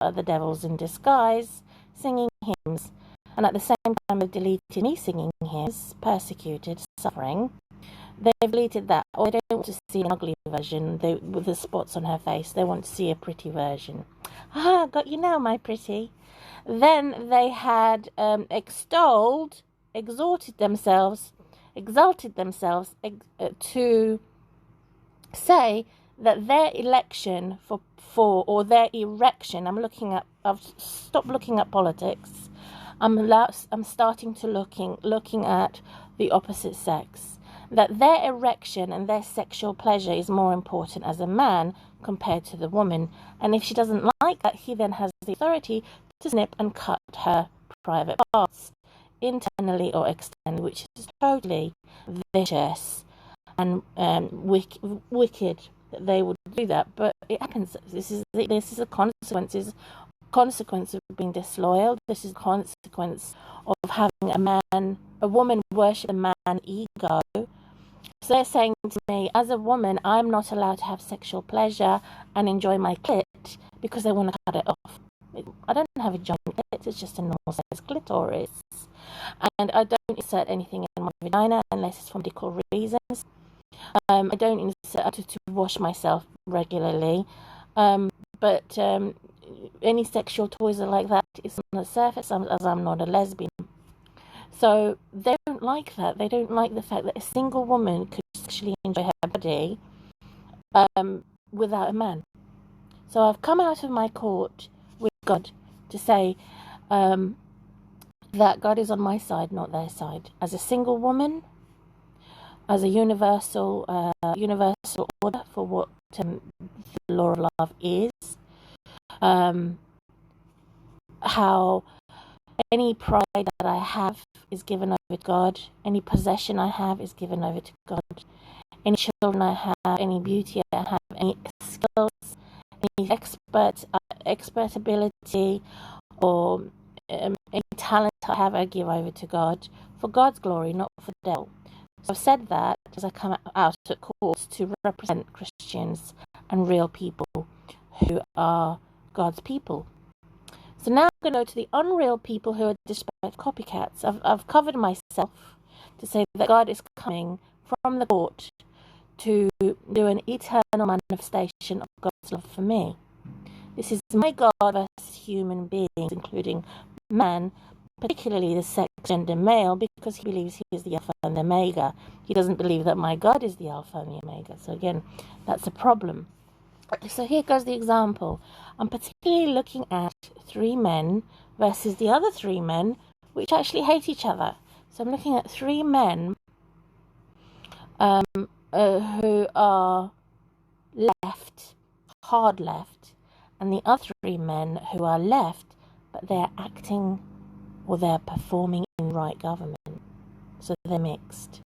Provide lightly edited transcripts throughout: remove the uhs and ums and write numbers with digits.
are the devils in disguise, singing hymns. And at the same time they've deleted me singing hymns, persecuted, suffering. They've deleted that, or they don't want to see an ugly version with the spots on her face. They want to see a pretty version. Ah, got you now, my pretty. Then they had exalted themselves to say that their election or their erection. I've stopped looking at politics. I'm starting to looking at the opposite sex. That their erection and their sexual pleasure is more important as a man compared to the woman. And if she doesn't like that, he then has the authority to snip and cut her private parts, internally or externally, which is totally vicious and wicked that they would do that. But it happens. This is a consequence of being disloyal. This is a consequence of having a woman worship a man ego. So they're saying to me, as a woman, I'm not allowed to have sexual pleasure and enjoy my clit because they want to cut it off. I don't have a giant clit, it's just a normal size clitoris. And I don't insert anything in my vagina unless it's for medical reasons. I don't insert to wash myself regularly. But any sexual toys are like that. It's on the surface, as I'm not a lesbian. So they don't like that. They don't like the fact that a single woman could sexually enjoy her body without a man. So I've come out of my court with God to say that God is on my side, not their side. As a single woman, as a universal order for what the law of love is, how any pride that I have is given over to God. Any possession I have is given over to God. Any children I have, any beauty I have, any skills, any expert ability, or any talent I have, I give over to God for God's glory, not for the devil. So I've said that as I come out at court to represent Christians and real people who are God's people. So now I'm going to go to the unreal people who are despite copycats. I've covered myself to say that God is coming from the court to do an eternal manifestation of God's love for me. This is my God versus human beings, including man, particularly the sex gender male, because he believes he is the Alpha and the Omega. He doesn't believe that my God is the Alpha and the Omega. So again, that's a problem. So here goes the example. I'm particularly looking at 3 men versus the other 3 men, which actually hate each other. So I'm looking at 3 men who are left, hard left, and the other 3 men who are left, but they're acting or they're performing in right government. So they're mixed.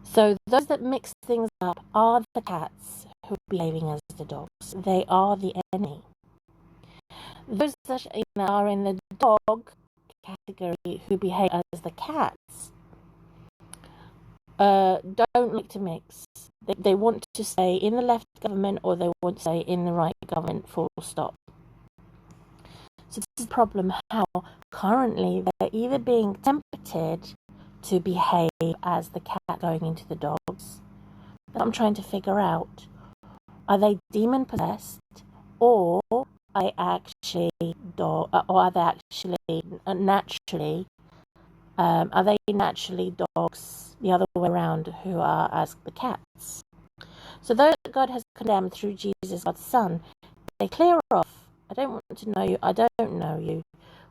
So those that mix things up are the cats who are behaving as the dogs. They are the enemy. Those that are in the dog category who behave as the cats don't like to mix. They want to stay in the left government or they want to stay in the right government, full stop. So this is a problem how currently they're either being tempted to behave as the cat going into the dogs. That I'm trying to figure out. Are they demon possessed, or are they actually naturally? Are they naturally dogs the other way around who are as the cats? So those that God has condemned through Jesus, God's Son, they clear off. I don't want to know you. I don't know you.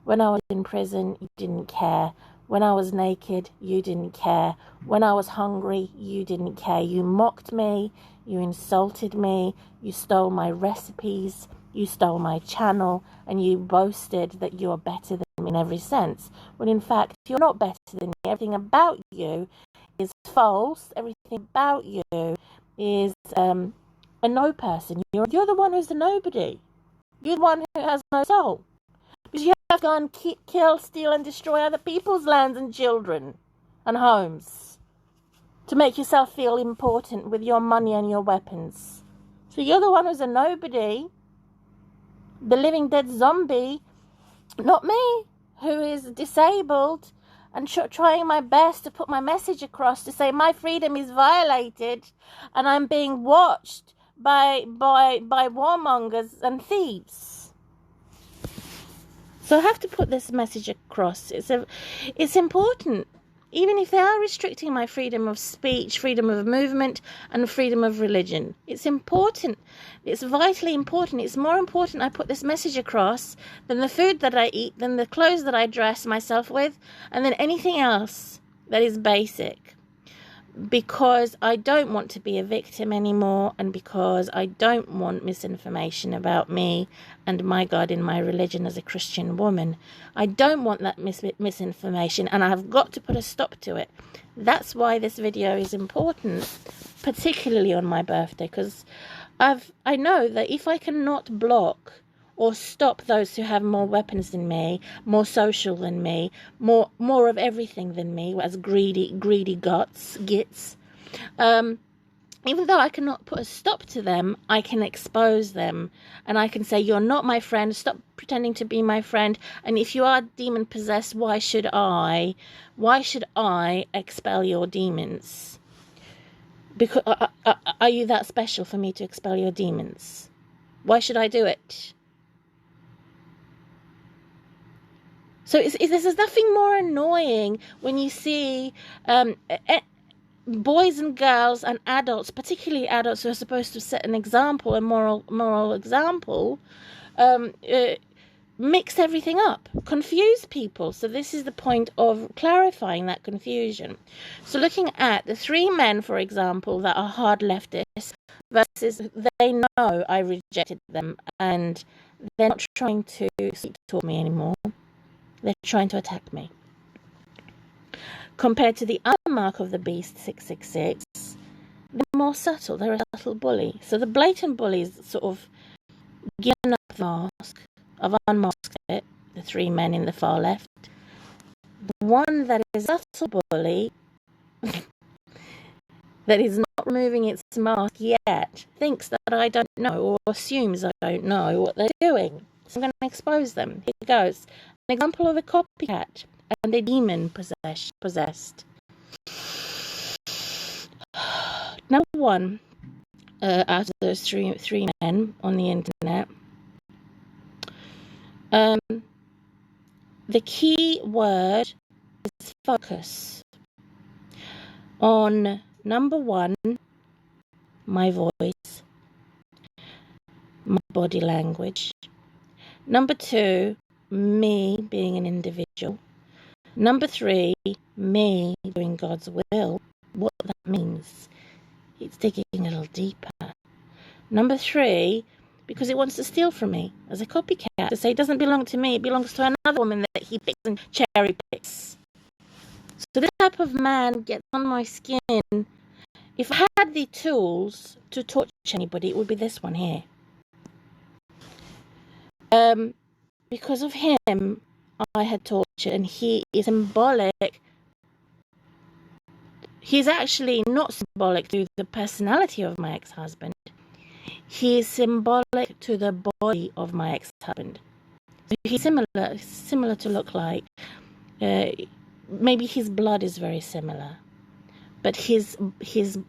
When I was in prison, you didn't care. When I was naked, you didn't care. When I was hungry, you didn't care. You mocked me. You insulted me. You stole my recipes. You stole my channel. And you boasted that you are better than me in every sense. When in fact, you're not better than me. Everything about you is false. Everything about you is a no person. You're the one who's a nobody. You're the one who has no soul. Because you have to go and kill, steal and destroy other people's lands and children and homes to make yourself feel important with your money and your weapons. So you're the one who's a nobody. the living dead zombie, not me, who is disabled and trying my best to put my message across to say my freedom is violated and I'm being watched by warmongers and thieves. So I have to put this message across. It's important. Even if they are restricting my freedom of speech, freedom of movement, and freedom of religion, it's important. It's vitally important. It's more important I put this message across than the food that I eat, than the clothes that I dress myself with, and than anything else that is basic. Because I don't want to be a victim anymore, and because I don't want misinformation about me and my God and my religion as a Christian woman. I don't want that misinformation, and I've got to put a stop to it. That's why this video is important, particularly on my birthday, because I know that if I cannot block or stop those who have more weapons than me, more social than me, more of everything than me, as greedy gits. Even though I cannot put a stop to them, I can expose them, and I can say, you're not my friend, stop pretending to be my friend, and if you are demon possessed, why should I expel your demons? Because are you that special for me to expel your demons? Why should I do it? So there's nothing more annoying when you see boys and girls and adults, particularly adults who are supposed to set an example, a moral example, mix everything up, confuse people. So this is the point of clarifying that confusion. So looking at the three men, for example, that are hard leftists versus they know I rejected them and they're not trying to talk to me anymore. They're trying to attack me. Compared to the other mark of the beast, 666, they're more subtle. They're a subtle bully. So the blatant bullies sort of given up the mask. I've unmasked it, the three men in the far left. The one that is a subtle bully, that is not removing its mask yet, thinks that I don't know or assumes I don't know what they're doing. So I'm going to expose them. Here it goes. An example of a copycat and a demon possessed. Number one, out of those three men on the internet, the key word is focus on number one, my voice, my body language. Number two, me being an individual. Number three, me doing God's will. What that means. It's digging a little deeper. Number three, because it wants to steal from me as a copycat, to say it doesn't belong to me, it belongs to another woman that he picks and cherry picks. So this type of man gets on my skin. If I had the tools to torture anybody, it would be this one here. Because of him, I had torture, and he is symbolic. He's actually not symbolic to the personality of my ex-husband. He is symbolic to the body of my ex-husband. So he's similar to look like. Maybe his blood is very similar, but his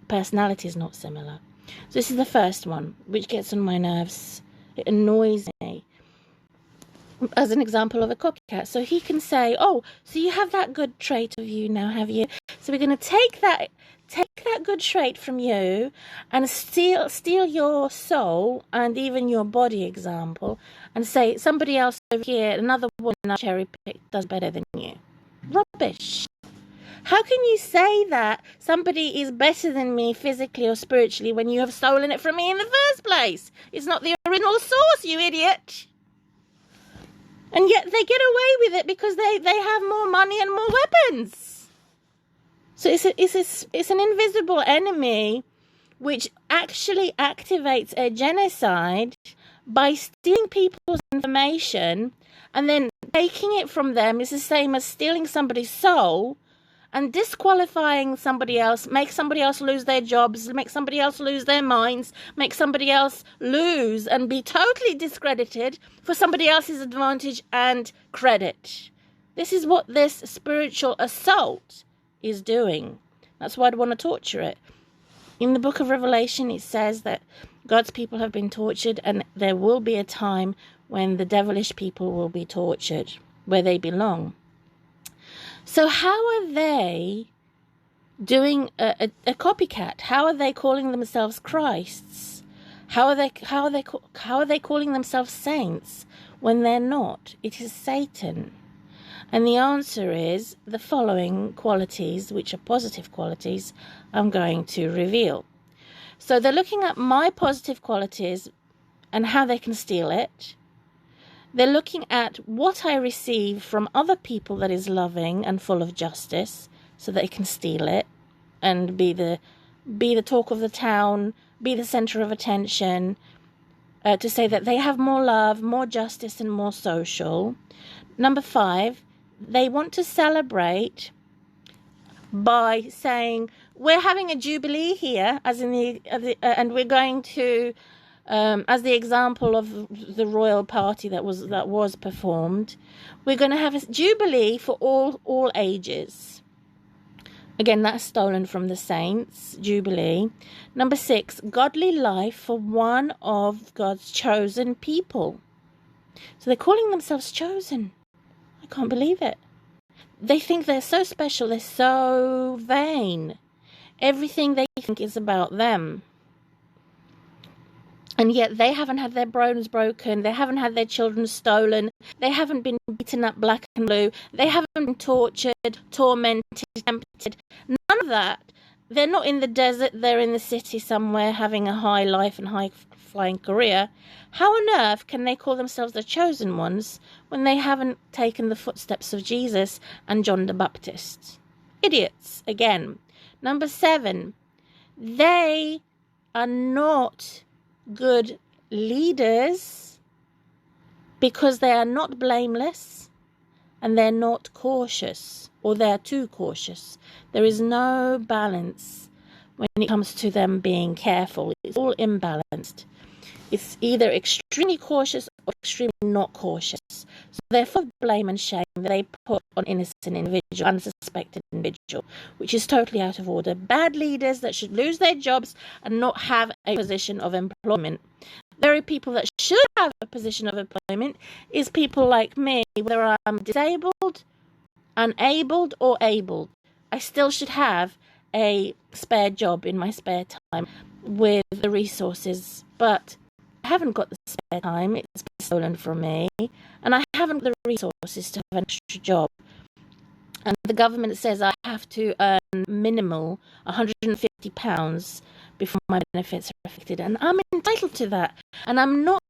personality is not similar. So this is the first one, which gets on my nerves. It annoys me. As an example of a copycat. So he can say, oh, so you have that good trait of you now, have you? So we're going to take that good trait from you and steal your soul and even your body example and say somebody else over here, another one I cherry picked, does better than you. Rubbish. How can you say that somebody is better than me physically or spiritually when you have stolen it from me in the first place? It's not the original source, you idiot. And yet they get away with it because they have more money and more weapons. So it's an invisible enemy which actually activates a genocide by stealing people's information and then taking it from them. Is the same as stealing somebody's soul and disqualifying somebody else, make somebody else lose their jobs, make somebody else lose their minds, make somebody else lose and be totally discredited for somebody else's advantage and credit. This is what this spiritual assault is doing. That's why I want to torture it. In the book of Revelation, it says that God's people have been tortured, and there will be a time when the devilish people will be tortured where they belong. So how are they doing a copycat? How are they calling themselves Christs? How are they calling themselves saints when they're not? It is Satan. And the answer is the following qualities, which are positive qualities, I'm going to reveal. So they're looking at my positive qualities and how they can steal it. They're looking at what I receive from other people that is loving and full of justice, so they can steal it and be the talk of the town, be the center of attention, to say that they have more love, more justice, and more social. Number 5, they want to celebrate by saying, we're having a jubilee here, as in and we're going to, as the example of the royal party that was performed, we're going to have a jubilee for all ages. Again, that's stolen from the saints, jubilee. Number 6, godly life for one of God's chosen people. So they're calling themselves chosen. I can't believe it. They think they're so special. They're so vain. Everything they think is about them. And yet they haven't had their bones broken. They haven't had their children stolen. They haven't been beaten up black and blue. They haven't been tortured, tormented, tempted. None of that. They're not in the desert. They're in the city somewhere having a high life and high-flying career. How on earth can they call themselves the chosen ones when they haven't taken the footsteps of Jesus and John the Baptist? Idiots, again. Number 7, they are not good leaders because they are not blameless and they're not cautious, or they're too cautious. There is no balance when it comes to them being careful. It's all imbalanced. It's either extremely cautious or extremely not cautious. So they're full of blame and shame that they put on innocent individual, unsuspected individual, which is totally out of order. Bad leaders that should lose their jobs and not have a position of employment. Very people that should have a position of employment is people like me, whether I'm disabled, unabled, or abled. I still should have a spare job in my spare time with the resources, but I haven't got the spare time. It's been stolen from me, and I haven't got the resources to have an extra job. And the government says I have to earn minimal £150 before my benefits are affected, and I'm entitled to that. And I'm not